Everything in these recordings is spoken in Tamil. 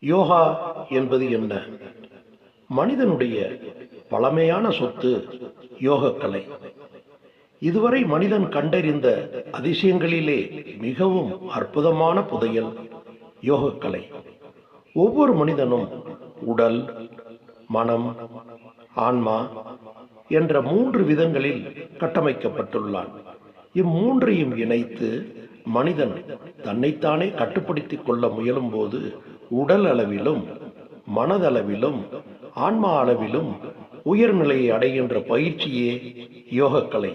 யோகா என்பது என்ன? மனிதனுடைய பழமையான சொத்து யோகக்கலை. இதுவரை மனிதன் கண்டறிந்த அதிசயங்களிலே மிகவும் அற்புதமான புதையல் யோகக்கலை. ஒவ்வொரு மனிதனும் உடல், மனம், ஆன்மா என்ற 3 விதங்களில் கட்டமைக்கப்பட்டுள்ளான். இம்மூன்றையும் இணைத்து மனிதன் தன்னைத்தானே கட்டுப்படுத்திக் கொள்ள முயலும் போது உடல் அளவிலும் மனதளவிலும் ஆன்மா அளவிலும் உயர்நிலையை அடைகின்ற பயிற்சியே யோகக்கலை.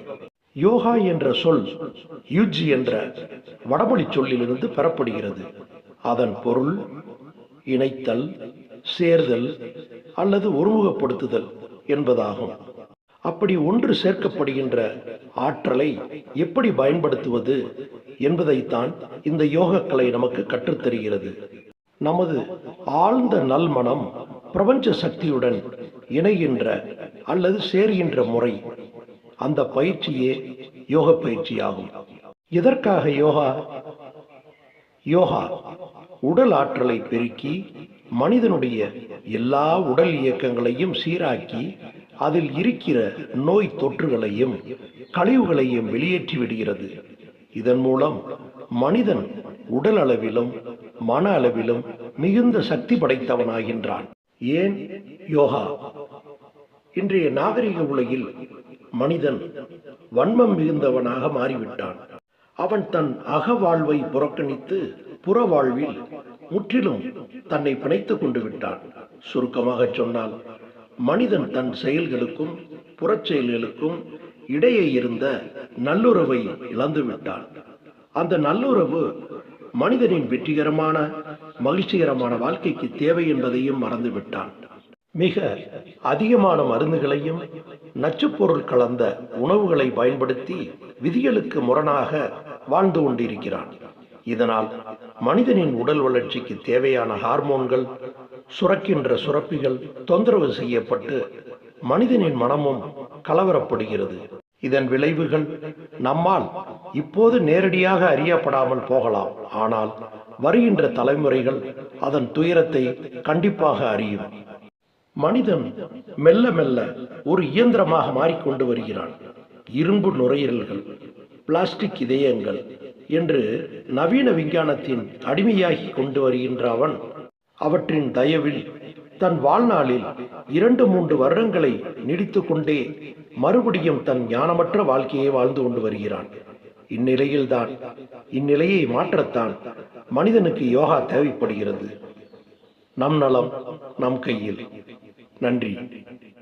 யோகா என்ற சொல் யுஜ் என்ற வடமொழி சொல்லிலிருந்து பெறப்படுகிறது. அதன் பொருள் இணைத்தல், சேர்தல் அல்லது ஒருமுகப்படுத்துதல் என்பதாகும். அப்படி ஒன்று சேர்க்கப்படுகின்ற ஆற்றலை எப்படி பயன்படுத்துவது என்பதைத்தான் இந்த யோகக்கலை நமக்கு கற்றுத்தருகிறது. நமது ஆழ்ந்த நல்மனம் பிரபஞ்ச சக்தியுடன் இணைகின்ற அல்லது சேர்கின்ற முறை, அந்த பயிற்சியே யோக பயிற்சியாகும். எதற்காக யோகா? யோகா உடல் ஆற்றலை பெருக்கி மனிதனுடைய எல்லா உடல் இயக்கங்களையும் சீராக்கி அதில் இருக்கிற நோய் தொற்றுகளையும் கழிவுகளையும் வெளியேற்றி விடுகிறது. இதன் மூலம் மனிதன் உடல் அளவிலும் மன அளவிலும் மிகுந்த சக்தி படைத்தவனாகின்றான். ஏன் யோகா? இன்றைய நாகரிக உலகில் மனிதன் வன்மம் மிகுந்தவனாக மாறிவிட்டான். அவன் தன் அகவாழ்வை புறக்கணித்து புற வாழ்வில் முற்றிலும் தன்னை பிணைத்துக் கொண்டு விட்டான். சுருக்கமாக சொன்னால், மனிதன் தன் செயல்களுக்கும் புறச் செயல்களுக்கும் இடையே இருந்த நல்லுறவை இழந்து விட்டான். அந்த நல்லுறவு மனிதனின் வெற்றிகரமான மகிழ்ச்சிகரமான வாழ்க்கைக்கு தேவை என்பதையும் மறந்துவிட்டான். மிக அதிகமான மருந்துகளையும் நச்சுப்பொருள் கலந்த உணவுகளை பயன்படுத்தி விதிகளுக்கு முரணாக வாழ்ந்து கொண்டிருக்கிறான். இதனால் மனிதனின் உடல் வளர்ச்சிக்கு தேவையான ஹார்மோன்கள், சுரக்கின்ற சுரப்பிகள் தொந்தரவு செய்யப்பட்டு மனிதனின் மனமும் கலவரப்படுகிறது. இதன் விளைவுகள் நம்மால் இப்போது நேரடியாக அறியப்படாமல் போகலாம். ஆனால் வருகின்ற தலைமுறைகள் அதன் துயரத்தை கண்டிப்பாக அறியும். மனிதன் மெல்ல மெல்ல ஒரு இயந்திரமாக மாறிக்கொண்டு வருகிறான். இரும்பு நுரையீரல்கள், பிளாஸ்டிக் இதயங்கள் என்று நவீன விஞ்ஞானத்தின் அடிமையாகி கொண்டு வருகின்ற அவன் அவற்றின் தயவில் தன் வாழ்நாளில் 2-3 வருடங்களை நீடித்து கொண்டே மறுபடியும் தன் ஞானமற்ற வாழ்க்கையை வாழ்ந்து கொண்டு வருகிறான். இந்நிலையை மாற்றத்தான் மனிதனுக்கு யோகா தேவைப்படுகிறது. நம் நலம் நம் கையில். நன்றி.